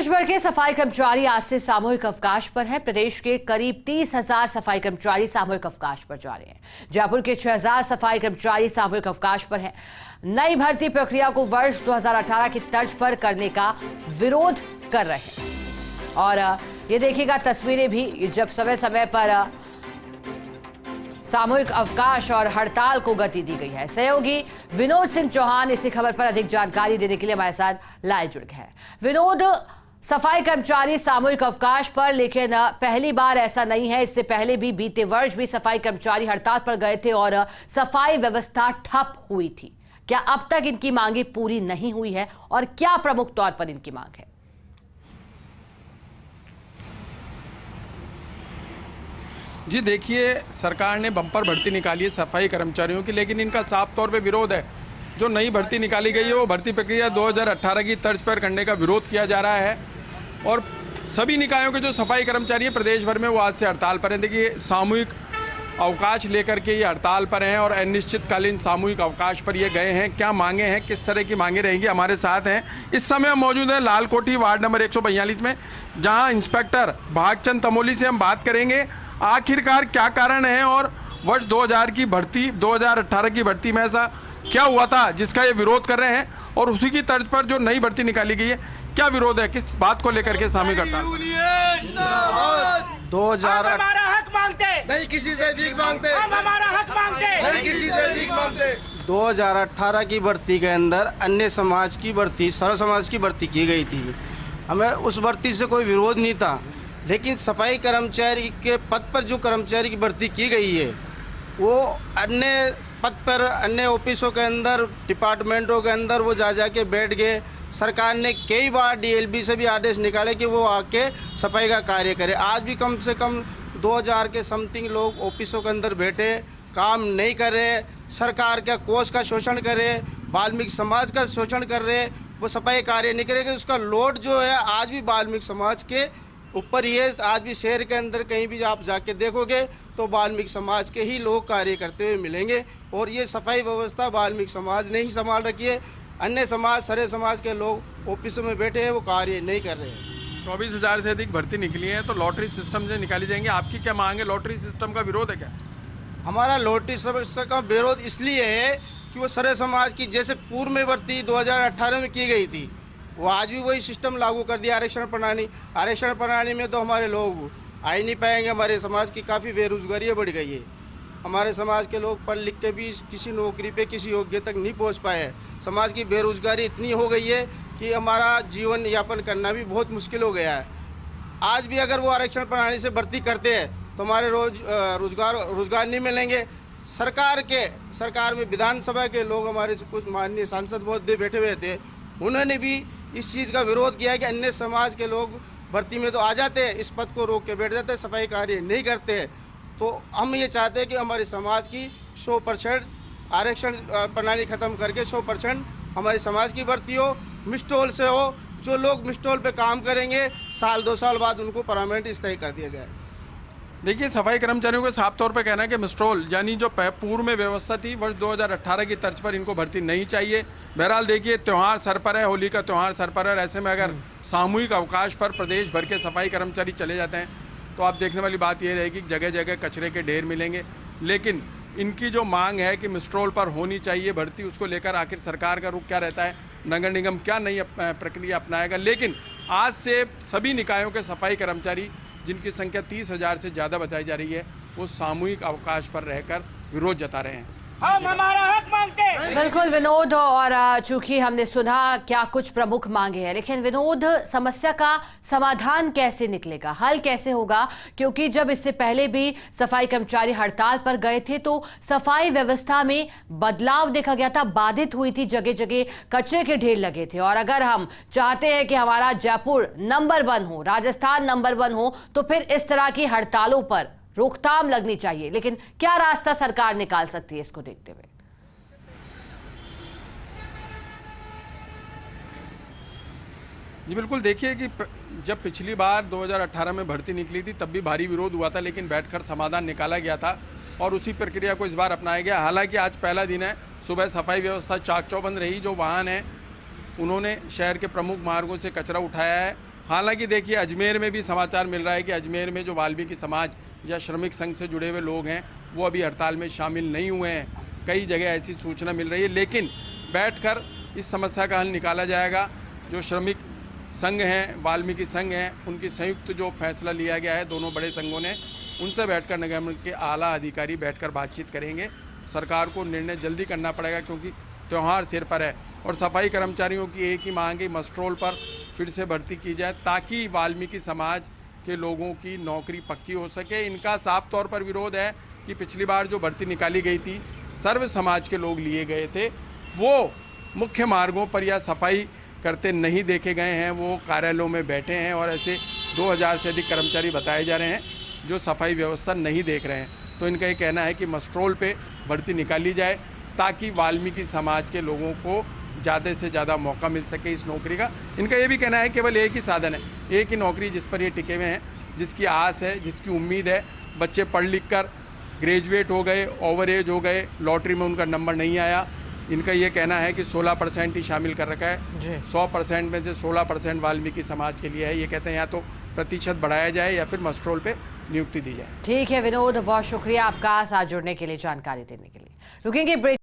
देश भर के सफाई कर्मचारी आज से सामूहिक अवकाश पर हैं। प्रदेश के करीब 30,000 सफाई कर्मचारी सामूहिक अवकाश पर जा रहे हैं। जयपुर के 6,000 सफाई कर्मचारी सामूहिक अवकाश पर हैं। नई भर्ती प्रक्रिया को वर्ष 2018 की तर्ज पर करने का विरोध कर रहे हैं। और ये देखिएगा तस्वीरें भी, जब समय समय पर सामूहिक अवकाश और हड़ताल को गति दी गई है। सहयोगी विनोद सिंह चौहान इसी खबर पर अधिक जानकारी देने के लिए हमारे साथ लाइव जुड़ गए हैं। विनोद, सफाई कर्मचारी सामूहिक अवकाश पर, लेकिन पहली बार ऐसा नहीं है। इससे पहले भी बीते वर्ष भी सफाई कर्मचारी हड़ताल पर गए थे और सफाई व्यवस्था ठप हुई थी। क्या अब तक इनकी मांगे पूरी नहीं हुई है और क्या प्रमुख तौर पर इनकी मांग है? जी देखिए, सरकार ने बम्पर भर्ती निकाली है सफाई कर्मचारियों की, लेकिन इनका साफ तौर पे विरोध है। जो नई भर्ती निकाली गई है वो भर्ती प्रक्रिया 2018 की तर्ज पर करने का विरोध किया जा रहा है। और सभी निकायों के जो सफाई कर्मचारी हैं प्रदेश भर में, वो आज से हड़ताल पर हैं। देखिए, सामूहिक अवकाश लेकर के ये हड़ताल पर हैं और अनिश्चितकालीन सामूहिक अवकाश पर ये गए हैं। क्या मांगे हैं, किस तरह की मांगे रहेंगी, हमारे साथ हैं इस समय हम मौजूद हैं लालकोठी वार्ड नंबर 142 में, जहाँ इंस्पेक्टर भागचंद तमोली से हम बात करेंगे। आखिरकार क्या कारण है और वर्ष 2018 की भर्ती में ऐसा क्या हुआ था जिसका ये विरोध कर रहे हैं, और उसी की तर्ज पर जो नई भर्ती निकाली गई है, क्या विरोध है, किस बात को लेकर के सामूहिक हड़ताल? 2000 हमारा हक मांगते नहीं, किसी से भीख मांगते, हम हमारा हक मांगते नहीं, किसी से भीख मांगते। 2018 की भर्ती के अंदर अन्य समाज की भर्ती, सर्व समाज की भर्ती की गई थी। हमें उस भर्ती से कोई विरोध नहीं था, लेकिन सफाई कर्मचारी के पद पर जो कर्मचारी की भर्ती की गई है, वो अन्य पद पर, अन्य ऑफिसों के अंदर, डिपार्टमेंटों के अंदर वो जा के बैठ गए। सरकार ने कई बार डीएलबी से भी आदेश निकाले कि वो आके सफाई का कार्य करे। आज भी कम से कम 2000 के समथिंग लोग ऑफिसों के अंदर बैठे, काम नहीं कर रहे, सरकार का कोष का शोषण कर रहे, वाल्मीकि समाज का शोषण कर रहे, वो सफाई कार्य नहीं करेंगे। उसका लोड जो है आज भी वाल्मीकि समाज के ऊपर ही है। आज भी शहर के अंदर कहीं भी आप जाके देखोगे तो वाल्मीकि समाज के ही लोग कार्य करते हुए मिलेंगे, और ये सफाई व्यवस्था वाल्मीकि समाज ने ही संभाल रखी है। अन्य समाज, सारे समाज के लोग ऑफिसों में बैठे हैं, वो कार्य नहीं कर रहे हैं। 24,000 से अधिक भर्ती निकली है, तो लॉटरी सिस्टम से निकाली जाएंगी। आपकी क्या मांग है? लॉटरी सिस्टम का विरोध है क्या? हमारा लॉटरी सिस्टम का विरोध इसलिए है कि वो सारे समाज की, जैसे पूर्व में भर्ती 2018 में की गई थी, वो आज भी वही सिस्टम लागू कर दिया। आरक्षण प्रणाली में तो हमारे लोग आ ही नहीं पाएंगे। हमारे समाज की काफ़ी बेरोजगारी बढ़ गई है। हमारे समाज के लोग पढ़ लिख के भी किसी नौकरी पे, किसी योग्य तक नहीं पहुंच पाए। समाज की बेरोजगारी इतनी हो गई है कि हमारा जीवन यापन करना भी बहुत मुश्किल हो गया है। आज भी अगर वो आरक्षण प्रणाली से भर्ती करते हैं तो हमारे रोजगार नहीं मिलेंगे। सरकार में विधानसभा के लोग, हमारे कुछ माननीय सांसद महोदय बैठे हुए थे, उन्होंने भी इस चीज़ का विरोध किया कि अन्य समाज के लोग भर्ती में तो आ जाते हैं, इस पद को रोक के बैठ जाते हैं, सफाई कार्य नहीं करते हैं। तो हम ये चाहते हैं कि हमारे समाज की 100% आरक्षण प्रणाली खत्म करके 100% हमारे समाज की भर्ती हो, मिस्टोल से हो। जो लोग मिस्टोल पे काम करेंगे, साल 2 साल बाद उनको परमानेंट स्थायी कर दिया जाए। देखिए, सफाई कर्मचारियों को साफ तौर पे कहना है कि मिस्ट्रोल यानी जो पूर्व में व्यवस्था थी वर्ष 2018 की तर्ज पर, इनको भर्ती नहीं चाहिए। बहरहाल देखिए, त्यौहार सर पर है, होली का त्यौहार सर पर है। ऐसे में अगर सामूहिक अवकाश पर प्रदेश भर के सफाई कर्मचारी चले जाते हैं तो आप देखने वाली बात यह रहेगी कि जगह जगह कचरे के ढेर मिलेंगे। लेकिन इनकी जो मांग है कि मिस्ट्रोल पर होनी चाहिए भर्ती, उसको लेकर आखिर सरकार का रुख क्या रहता है, नगर निगम क्या नई प्रक्रिया अपनाएगा। लेकिन आज से सभी निकायों के सफाई कर्मचारी, जिनकी संख्या 30,000 से ज़्यादा बताई जा रही है, वो सामूहिक अवकाश पर रहकर विरोध जता रहे हैं। हम हमारा हक मांगते। बिल्कुल विनोद, और चूंकि हमने सुना क्या कुछ प्रमुख मांगे हैं, लेकिन विनोद, समस्या का समाधान कैसे निकलेगा, हल कैसे होगा? क्योंकि जब इससे पहले भी सफाई कर्मचारी हड़ताल पर गए थे तो सफाई व्यवस्था में बदलाव देखा गया था, बाधित हुई थी, जगह जगह कचरे के ढेर लगे थे। और अगर हम चाहते हैं कि हमारा जयपुर नंबर 1 हो, राजस्थान नंबर 1 हो, तो फिर इस तरह की हड़तालों पर रोकथाम लगनी चाहिए। लेकिन क्या रास्ता सरकार निकाल सकती है इसको देखते हुए? जी बिल्कुल, देखिए कि जब पिछली बार 2018 में भर्ती निकली थी तब भी भारी विरोध हुआ था, लेकिन बैठकर समाधान निकाला गया था और उसी प्रक्रिया को इस बार अपनाया गया। हालांकि आज पहला दिन है, सुबह सफाई व्यवस्था चाक चौबंद रही। जो वाहन है उन्होंने शहर के प्रमुख मार्गों से कचरा उठाया है हालांकि देखिए अजमेर में भी समाचार मिल रहा है कि अजमेर में जो वाल्मीकि समाज या श्रमिक संघ से जुड़े हुए लोग हैं वो अभी हड़ताल में शामिल नहीं हुए हैं। कई जगह ऐसी सूचना मिल रही है, लेकिन बैठकर इस समस्या का हल निकाला जाएगा। जो श्रमिक संघ हैं, वाल्मीकि संघ हैं, उनकी संयुक्त जो फैसला लिया गया है दोनों बड़े संघों ने, उनसे बैठकर निगम के आला अधिकारी बैठकर बातचीत करेंगे। सरकार को निर्णय जल्दी करना पड़ेगा क्योंकि त्यौहार सिर पर है और सफाई कर्मचारियों की एक ही मांग है, मस्ट्रोल पर फिर से भर्ती की जाए ताकि वाल्मीकि समाज के लोगों की नौकरी पक्की हो सके। इनका साफ तौर पर विरोध है कि पिछली बार जो भर्ती निकाली गई थी, सर्व समाज के लोग लिए गए थे, वो मुख्य मार्गों पर या सफाई करते नहीं देखे गए हैं, वो कार्यालयों में बैठे हैं और ऐसे 2000 से अधिक कर्मचारी बताए जा रहे हैं जो सफाई व्यवस्था नहीं देख रहे हैं। तो इनका ये कहना है कि मस्ट्रोल पे भर्ती निकाली जाए ताकि वाल्मीकि समाज के लोगों को ज़्यादा से ज़्यादा मौका मिल सके इस नौकरी का। इनका ये भी कहना है केवल एक ही साधन है, एक ही नौकरी जिस पर ये टिके हुए हैं, जिसकी आस है, जिसकी उम्मीद है। बच्चे पढ़ लिख कर ग्रेजुएट हो गए, ओवर एज हो गए, लॉटरी में उनका नंबर नहीं आया। इनका ये कहना है कि 16% ही शामिल कर रखा है, 100% में से 16% वाल्मीकि समाज के लिए है। ये कहते हैं या तो प्रतिशत बढ़ाया जाए या फिर मस्ट्रोल पे नियुक्ति दी जाए। ठीक है विनोद, बहुत शुक्रिया आपका साथ जुड़ने के लिए, जानकारी देने के लिए। रुकेंगे ब्रेक।